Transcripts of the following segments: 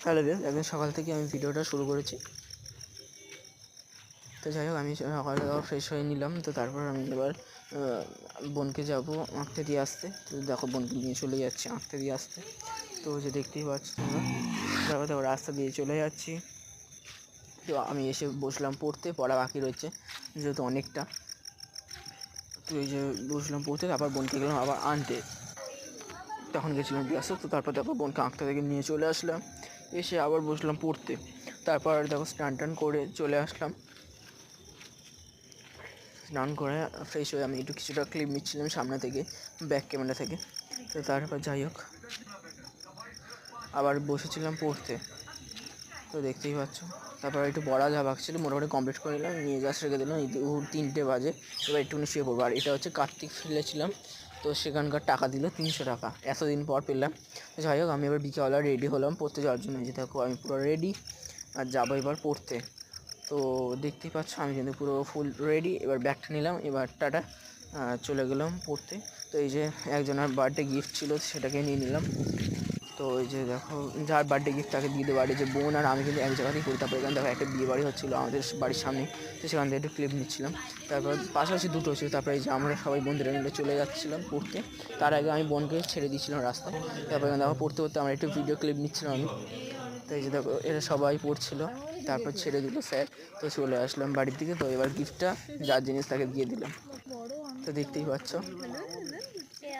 Hello viewers, একদিন সকাল থেকে আমি ভিডিওটা শুরু করেছি। তো যাই হোক, আমি সকালে ফ্রেশ হয়ে নিলাম। তো তারপর আমি এবার বোনকে যাবো আঁকতে দিয়ে আসতে। তো দেখো, বোনকে নিয়ে চলে যাচ্ছি আঁকতে দিয়ে আসতে। তো যে দেখতেই পাচ্ছ তোমরা, তারপর দেখো রাস্তা দিয়ে চলে যাচ্ছি। তো আমি এসে বসলাম পড়তে, পড়া বাকি রয়েছে যেহেতু অনেকটা। তো এই যে বসলাম পড়তে, তারপর বোনকে গেলাম আবার আনতে। তখন গেছিলাম ক্লাসে। তো তারপর দেখো বোনকে আঁকতে থেকে নিয়ে চলে আসলাম, এসে আবার বসলাম পড়তে। তারপর দেখো স্নান টান করে চলে আসলাম। স্নান করে ফ্রেশ হয়ে আমি একটু কিছুটা ক্লিপ নিচ্ছিলাম সামনে থেকে, ব্যাক ক্যামেরা থেকে। তো তারপর যাই হোক আবার বসেছিলাম পড়তে। তো দেখতেই পাচ্ছ, তারপর একটু পড়া যা বাকি ছিল মোটামুটি কমপ্লিট করে নিলাম, নিয়ে জাস্ট রেখে দিলাম। 3টে বাজে, এবার একটুখানি শুয়ে পড়বো। আর এটা হচ্ছে কার্তিক ফেলেছিলাম, তো সেখানকার টাকা দিল 300 টাকা, এতদিন পর পেলাম। যাই হোক, আমি এবার বিকেলবেলা রেডি হলাম পড়তে যাওয়ার জন্য। যে দেখো আমি পুরো রেডি আর যাবো এবার পড়তে। তো দেখতেই পাচ্ছ আমি কিন্তু পুরো ফুল রেডি। এবার ব্যাগটা নিলাম, এবার টাটা চলে গেলাম পড়তে। তো এই যে একজনের বার্থডে গিফট ছিল, সেটাকে নিয়ে নিলাম। তো এই যে দেখো, যার বার্থডে গিফট তাকে দিয়ে দেবো। আর এই যে বোন আর আমি কিন্তু এক জায়গাতেই করি। তারপর এখানে দেখো একটা বিয়ে বাড়ি হচ্ছিলো আমাদের বাড়ির সামনে, তো সেখান থেকে একটু ক্লিপ নিচ্ছিলাম। তারপর পাশাপাশি দুটো ছিল। তারপরে এই যে আমরা সবাই বন্ধুরা মিলে চলে যাচ্ছিলাম পড়তে। তার আগে আমি বোনকে ছেড়ে দিয়েছিলাম রাস্তায়। তারপর এখানে দেখো পড়তে পড়তে আমরা একটু ভিডিও ক্লিপ নিচ্ছিলাম আমি। তো এই যে দেখো এরা সবাই পড়ছিল, তারপর ছেড়ে দিল স্যার। তো চলে আসলাম বাড়ির দিকে। তো এবার গিফটটা যার জিনিস তাকে দিয়ে দিলাম। তো দেখতেই পাচ্ছ।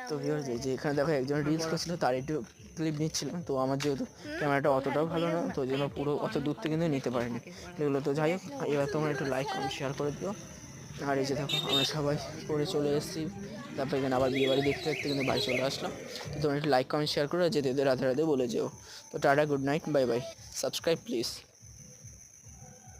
তো ভিউয়ার্স, এই যে এখানে দেখো একজন রিলস করছিল, তার একটু ক্লিপ নিচ্ছিলাম। তো আমার যেহেতু ক্যামেরাটা অতটাও ভালো না, তো ওই জন্য পুরো অত দূর থেকে কিন্তু নিতে পারিনি এগুলো। তো যাই হোক, এবার তোমরা একটু লাইক কমেন্ট শেয়ার করে দিও। আর এই যে দেখো আমরা সবাই পড়ে চলে এসেছি। তারপর এখানে আবার বিয়ে বাড়ি দেখতে দেখতে কিন্তু বাড়ি চলে আসলাম। তো তোমরা একটু লাইক কমেন্ট শেয়ার করে যেতে রাধে রাধে বলে যেও। তো tata, good night, bye bye, subscribe please.